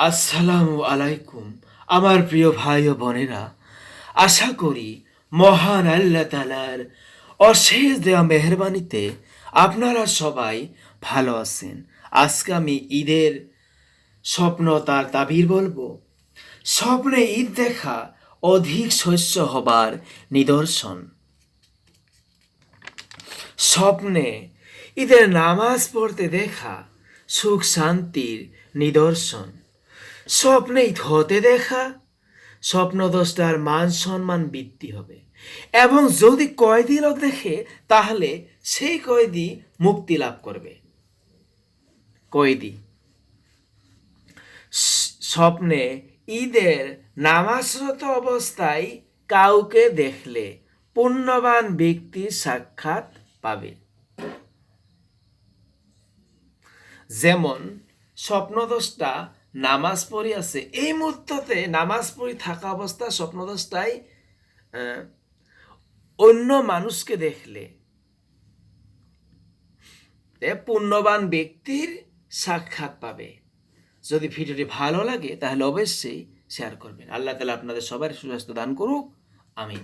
আসসালামু আলাইকুম আমার প্রিয় ভাই ও বোনেরা। আশা করি মহান আল্লাহ তাআলার অশেষ দেওয়া মেহেরবানিতে আপনারা সবাই ভালো আছেন। আজকে আমি ঈদের স্বপ্ন তার তাবির বলবো। স্বপ্নে ঈদ দেখা অধিক শস্য হবার নিদর্শন। স্বপ্নে ঈদের নামাজ পড়তে দেখা সুখ শান্তির নিদর্শন। স্বপ্নে ঈদ হতে দেখা স্বপ্নদ্রষ্টার মান সম্মান বৃদ্ধি হবে, এবং যদি কয়েদি লোক দেখে তাহলে সেই কয়েদি মুক্তি লাভ করবে। কয়েদি স্বপ্নে ঈদের নামাজরত অবস্থায় কাউকে দেখলে পুণ্যবান ব্যক্তির সাক্ষাৎ পাবে। যেমন স্বপ্নদ্রষ্টা নামাজ পড়ি আছে, এই মুহূর্তে নামাজ পড়ি থাকা অবস্থা স্বপ্নদ্রষ্টায় অন্য মানুষকে দেখলে পুণ্যবান ব্যক্তির সাক্ষাৎ পাবে। যদি ভিডিওটি ভালো লাগে তাহলে অবশ্যই শেয়ার করবেন। আল্লাহ তাআলা আপনাদের সবার সুস্বাস্থ্য দান করুক। আমিন।